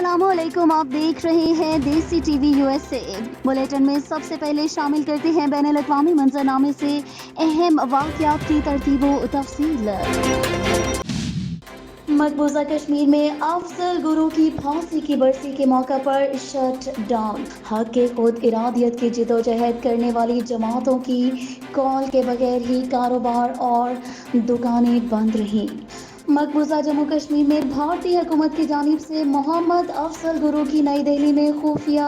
अस्सलाम वालेकुम, आप देख रहे हैं देसी टीवी यूएसए। बुलेटिन में सबसे पहले शामिल करते हैं बैनुल अक़वामी मंजरनामे से अहम वाक़यात की तरतीब व तफसील। मकबूजा कश्मीर में अफजल गुरु की फांसी की बरसी के मौका पर शट डाउन। हक के खुद इरादियत की जिदोजहद करने वाली जमातों की कॉल के बगैर ही कारोबार और दुकानें बंद रहीं। मकबूजा जम्मू कश्मीर में भारतीय हुकूमत की जानिब से मोहम्मद अफजल गुरु की नई दिल्ली में खुफिया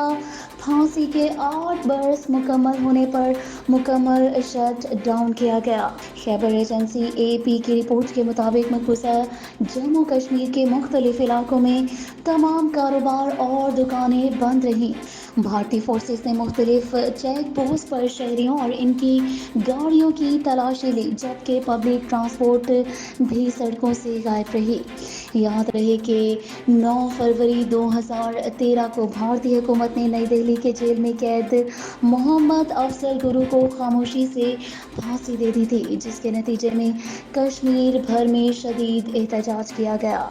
फांसी के 8 बरस मुकम्मल होने पर मुकम्मल शट डाउन किया गया। खैबर एजेंसी AP की रिपोर्ट के मुताबिक मकबूजा जम्मू कश्मीर के मुख्तलिफ इलाकों में तमाम कारोबार और दुकानें बंद रहीं। भारतीय फोर्सेस ने मुख्तलिफ चेक पोस्ट पर शहरियों और इनकी गाड़ियों की तलाशी ली, जबकि पब्लिक ट्रांसपोर्ट भी सड़कों से गायब रही। याद रहे कि 9 फरवरी 2013 को भारतीय हुकूमत ने नई दिल्ली के जेल में कैद मोहम्मद अफजल गुरु को खामोशी से फांसी दे दी थी, जिसके नतीजे में कश्मीर भर में शदीद एहतजाज किया गया।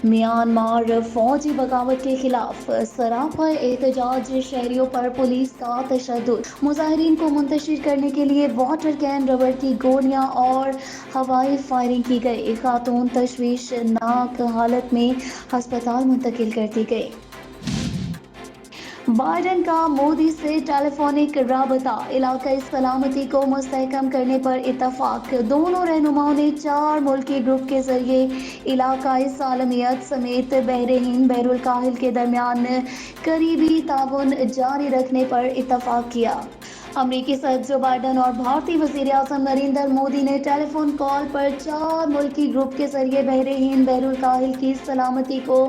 म्यांमार फौजी बगावत के खिलाफ सरापा एहतजाज, शहरियों पर पुलिस का तशद्दुद। मुजाहिरीन को मुंतशिर करने के लिए वाटर कैन, रबड़ की गोलियां और हवाई फायरिंग की गई। खातून तशवीशनाक हालत में अस्पताल मुंतकिल कर दी गई। बाइडन का मोदी से टेलीफोनिक राबता, इलाकाई सलामती को मुस्तहकम करने पर इत्तफाक। दोनों रहनुमाओं ने 4 मुल्की ग्रुप के जरिए इलाकाई सालमियत समेत बहरे हिंद बहरुल काहिल के दरमियान करीबी ताउन जारी रखने पर इत्तफाक किया। अमरीकी सदर जो बाइडन और भारतीय वज़ीर आज़म नरेंद्र मोदी ने टेलीफोन कॉल पर 4 मुल्की ग्रुप के जरिए बहरे हिंद बहरुल काहिल की सलामती को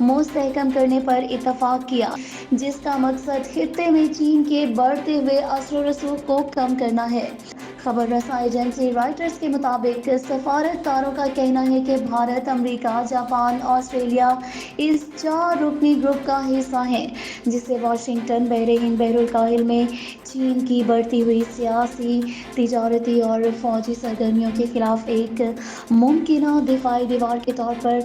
मुस्तहकम करने पर इत्तफाक किया, जिसका मकसद खित्ते में चीन के बढ़ते हुए असर रसूख को कम करना है। खबर रसा एजेंसी रॉयटर्स के मुताबिक सफारतकारों का कहना है कि भारत, अमेरिका, जापान, ऑस्ट्रेलिया इस 4 रुकनी ग्रुप का हिस्सा हैं, जिससे वाशिंगटन बहरे हिंद बहरुल काहिल में चीन की बढ़ती हुई सियासी, तिजारती और फौजी सरगर्मियों के खिलाफ एक मुमकिन दिफाई दीवार के तौर पर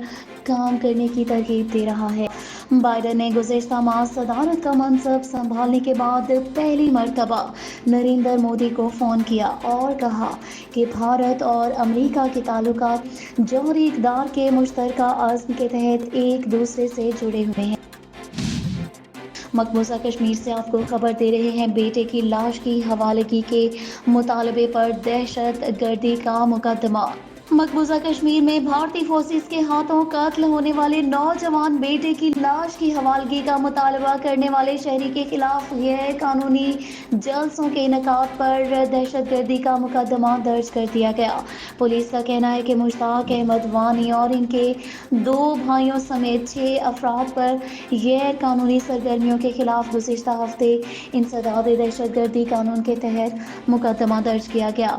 काम करने की तरकीब दे रहा है। बाइडन ने गुज़िश्ता माह सदारत का मनसब संभालने के बाद पहली मर्तबा नरेंद्र मोदी को फ़ोन किया और कहा कि भारत और अमेरिका के ताल्लुकात जौहरी इक़दार के मुश्तरका अज़्म के तहत एक दूसरे से जुड़े हुए हैं। मकबूजा कश्मीर से आपको खबर दे रहे हैं। बेटे की लाश की हवालगी के मुतालबे पर दहशत गर्दी का मुकदमा। मकबूजा कश्मीर में भारतीय फोर्सेस के हाथों कत्ल होने वाले नौजवान बेटे की लाश की हवालगी का मुतालबा करने वाले शहरी के खिलाफ गैर कानूनी जलसों के इनेकाद पर दहशतगर्दी का मुकदमा दर्ज कर दिया गया। पुलिस का कहना है कि मुश्ताक अहमद वानी और इनके 2 भाइयों समेत 6 अफराद पर गैर कानूनी सरगर्मियों के खिलाफ गुज़िश्ता हफ्ते इंसदाद दहशतगर्दी कानून के तहत मुकदमा दर्ज किया गया।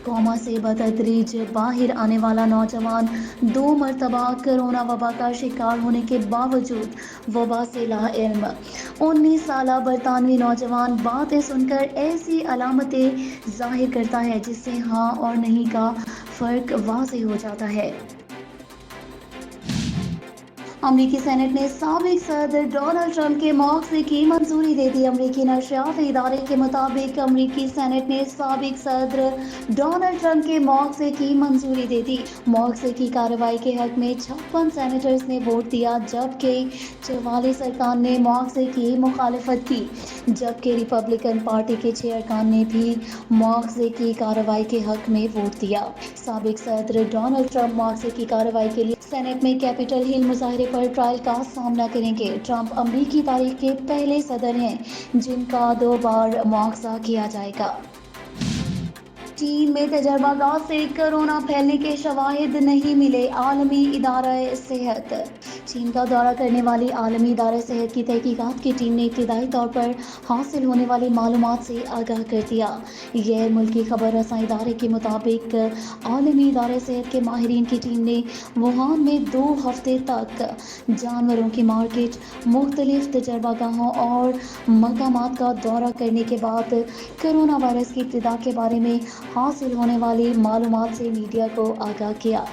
कोमा से बतदरीज बाहर आने वाला नौजवान 2 मरतबा कोरोना वबा का शिकार होने के बावजूद वबा से लाइल्म। 19 साला बरतानवी नौजवान बातें सुनकर ऐसी अलामतें जाहिर करता है जिससे हाँ और नहीं का फ़र्क वाज़ेह हो जाता है। अमरीकी सेनेट ने साबिक सदर डोनाल्ड ट्रंप के मौक़े की मंजूरी दे दी। अमरीकी नशरियात इदारे के मुताबिक अमरीकी सेनेट ने साबिक सदर डोनाल्ड ट्रंप के मौक़े की मंजूरी दे दी। मौक़े की कार्रवाई के हक में 56 सेनेटर्स ने वोट दिया, जबकि 44 अरकान ने मौक़े की मुखालिफत की, जबकि रिपब्लिकन पार्टी के 6 अरकान ने भी मौक़े की कार्रवाई के हक में वोट दिया। साबिक सदर डोनाल्ड ट्रंप मौक़े की कार्रवाई के लिए सेनेट में कैपिटल हिल मुजाहरे पर ट्रायल का सामना करेंगे। ट्रंप अमरीकी तारीख के पहले सदर हैं जिनका 2 बार मुआवजा किया जाएगा। चीन में तजर्बागात से कोरोना फैलने के शवाहिद नहीं मिले, आलमी इदारा सेहत। चीन का दौरा करने वाली आलमी इदारा सेहत की तहकीकात की टीम ने इब्तिदाई तौर पर हासिल होने वाली मालूमात से आगाह कर दिया। गैर मुल्की खबर रसां इदारे के मुताबिक आलमी इदारा सेहत के माहिरीन की टीम ने वुहान में 2 हफ्ते तक जानवरों की मार्केट, मुख्तलिफ तजर्बागाहों और मकामात का दौरा करने के बाद कोरोना वायरस की इब्तिदा के बारे में हासिल होने वाली मालूमात से मीडिया को आगाह किया।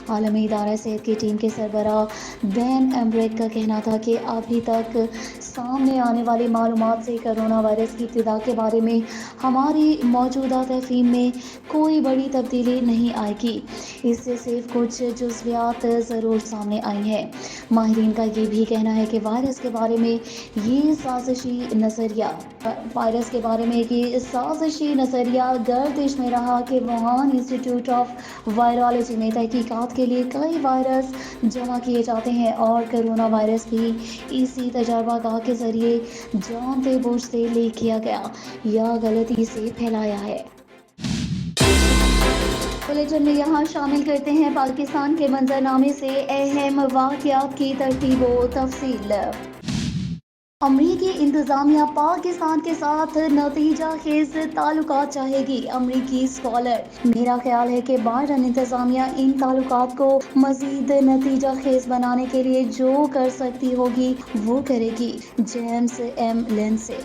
عالمی ادارہ صحت کی ٹیم کے سربراہ بین ایمبریک کا کہنا تھا کہ ابھی تک سامنے آنے والی معلومات سے کرونا وائرس کی ابتدا کے بارے میں ہماری موجودہ تفہیم میں کوئی بڑی تبدیلی نہیں آئے گی، اس سے صرف کچھ جزویات ضرور سامنے آئی ہیں۔ ماہرین کا یہ بھی کہنا ہے کہ وائرس کے بارے میں یہ سازشی نظریہ گردش میں رہا کہ ووہان انسٹی ٹیوٹ آف وائرالوجی میں تحقیقات کے لیے کئی وائرس جمع کیے جاتے ہیں اور کرونا وائرس بھی اسی تجربہ گاہ کے ذریعے جانتے بوجھتے لے کیا گیا یا غلطی سے پھیلایا ہے۔ بلیٹن میں یہاں شامل کرتے ہیں پاکستان کے منظرنامے سے اہم واقعات کی ترتیب و تفصیل۔ امریکی انتظامیہ پاکستان کے ساتھ نتیجہ خیز تعلقات چاہے گی، امریکی اسکالر۔ میرا خیال ہے کہ بائیڈن انتظامیہ ان تعلقات کو مزید نتیجہ خیز بنانے کے لیے جو کر سکتی ہوگی وہ کرے گی۔ James M لنسے۔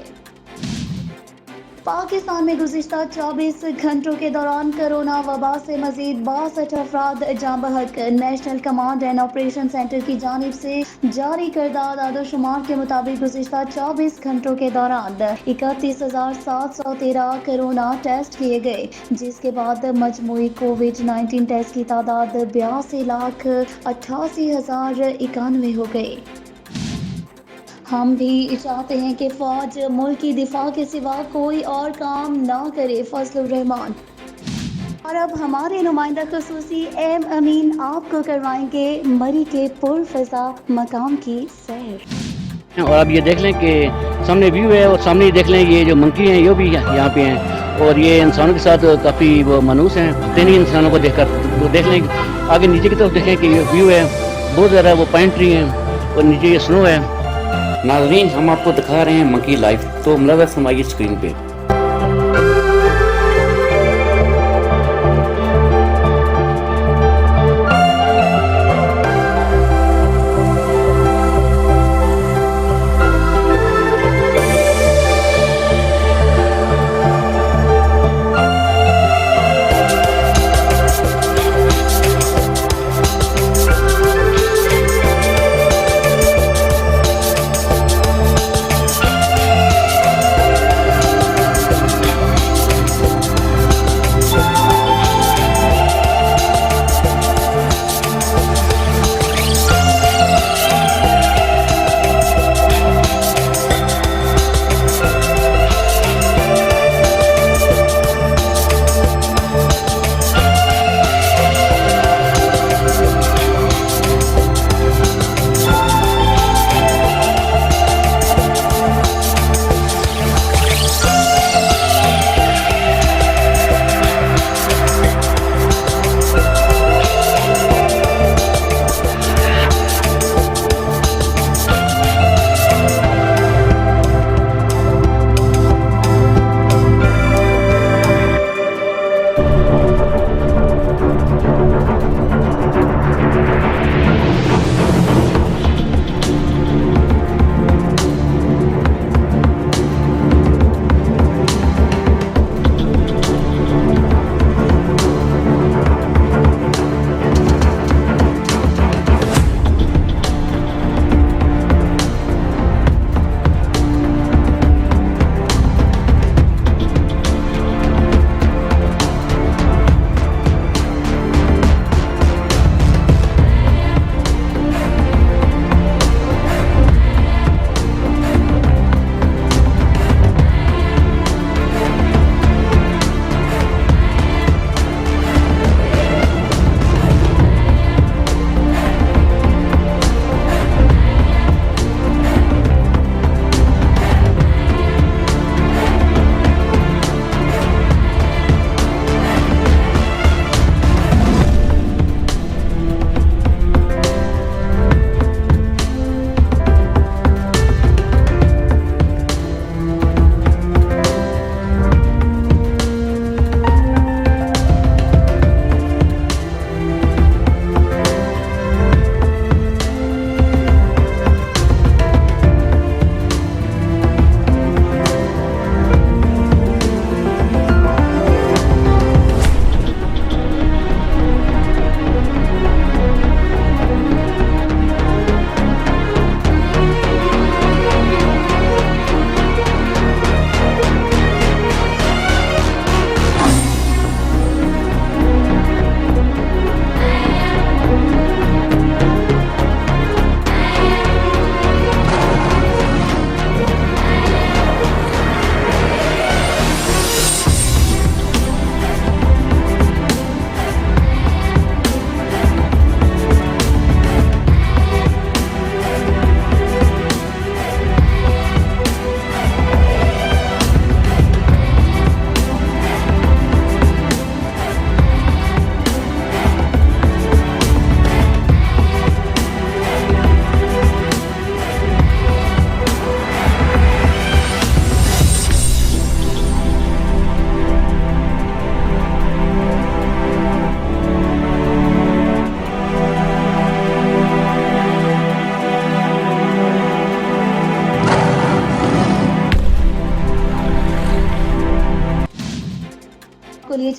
پاکستان میں گزشتہ 24 گھنٹوں کے دوران کرونا وبا سے مزید 62 افراد جاں بحق۔ National command and operation centre کی جانب سے جاری کردہ اعداد و شمار کے مطابق گزشتہ 24 گھنٹوں کے دوران 31,713 کرونا ٹیسٹ کیے گئے، جس کے بعد مجموعی کووڈ-19 ٹیسٹ کی تعداد 82,88,091 ہو گئی۔ ہم بھی چاہتے ہیں کہ فوج ملک کی دفاع کے سوا کوئی اور کام نہ کرے، فضل الرحمان۔ اور اب ہمارے نمائندہ خصوصی ایم امین آپ کو کروائیں گے مری کے پرفضا مقام کی سیر۔ اور اب یہ دیکھ لیں کہ سامنے ویو ہے اور سامنے دیکھ لیں یہ جو منکی ہیں یہ بھی یہاں پہ ہیں اور یہ انسانوں کے ساتھ کافی وہ منحوس ہیں۔ تینی انسانوں کو دیکھ کر دیکھ لیں آگے نیچے کی طرف دیکھیں کہ یہ ویو ہے بہت زیادہ وہ پائن ٹری ہیں اور نیچے یہ سنو ہے۔ ناظرین ہم آپ کو دکھا رہے ہیں منکی لائف، تو ملحوظ فرمائیے اسکرین پہ۔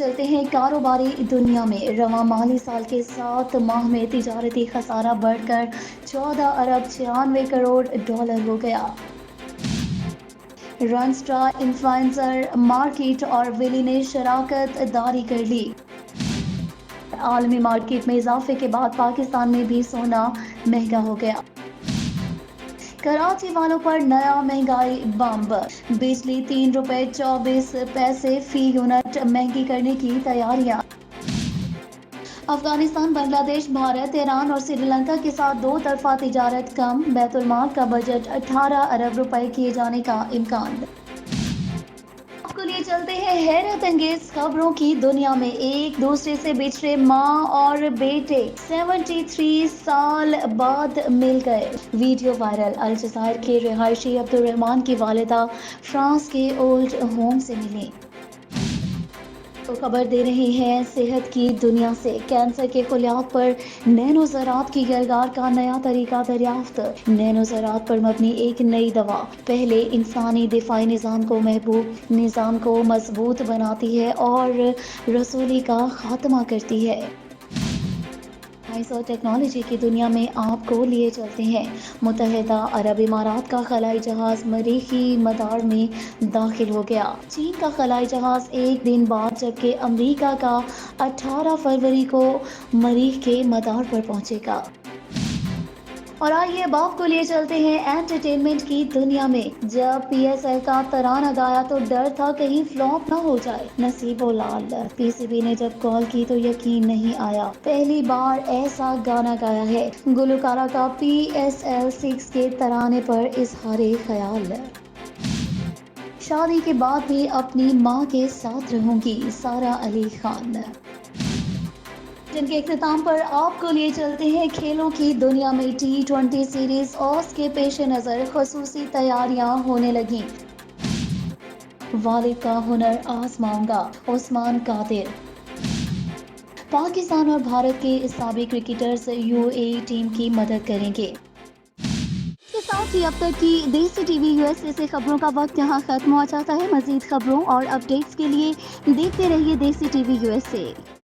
चलते हैं कारोबारी दुनिया में। रवां माली साल के 7 माह में तिजारती खसारा बढ़कर 14 अरब 96 करोड़ डॉलर हो गया। रनस्टार, इन्फ्लुएंसर मार्केट और विली ने शराकत दारी कर ली। आलमी मार्केट में इजाफे के बाद पाकिस्तान में भी सोना महंगा हो गया। कराची वालों पर नया महंगाई बम्ब। बिजली 3 रुपए 24 पैसे फी यूनिट महंगी करने की तैयारियां। अफगानिस्तान, बांग्लादेश, भारत, ईरान और श्रीलंका के साथ 2 तरफा तिजारत कम। बैतुल-माल का बजट 18 अरब रुपए किए जाने का इम्कान। आपको लिए चलते हैं हैरत अंगेज खबरों की दुनिया में। एक दूसरे से बिछड़े माँ और बेटे 73 साल बाद मिल गए। Video viral. अल-जज़ायर के रिहायशी अब्दुल रहमान की वालिदा फ्रांस के ओल्ड होम से मिली। तो खबर दे रहे हैं सेहत की दुनिया से। कैंसर के खुलियात पर नैनो ज़रात की गलगार का नया तरीका दरियाफ्त। नैनो ज़रात पर मबनी एक नई दवा पहले इंसानी दिफाई निज़ाम को मजबूत बनाती है और रसूली का खात्मा करती है। साइंस और टेक्नोलॉजी की दुनिया में आपको लिए चलते हैं। मुत्तहिदा अरब इमारात का खलाई जहाज मरीखी मदार में दाखिल हो गया। चीन का खलाई जहाज एक दिन बाद, जबकि अमेरिका का 18 फरवरी को मरीख के मदार पर पहुंचेगा। और आइए अब आपको लिए चलते हैं एंटरटेनमेंट की दुनिया में। जब PSL का तराना गाया तो डर था कहीं फ्लॉप ना हो जाए। नसीबो लाल। PCB ने जब कॉल की तो यकीन नहीं आया, पहली बार ऐसा गाना गाया है। गुलकारा का PSL 6 के तराने पर इजहारे ख्याल। शादी के बाद भी अपनी माँ के साथ रहूंगी, सारा अली खान। जिनके इख्तिताम पर आपको लिए चलते हैं खेलों की दुनिया में। T20 सीरीज ऑस के पेश नज़र खसूसी तैयारियां होने लगी। वालिद का हुनर आजमाऊंगा, उस्मान कादिर। पाकिस्तान और भारत के साबिक क्रिकेटर्स UAE टीम की मदद करेंगे। के साथ ही अब तक की देसी TV USA से खबरों का वक्त यहाँ खत्म हो जाता है। मजीद खबरों और अपडेट्स के लिए देखते रहिए देसी TV USA।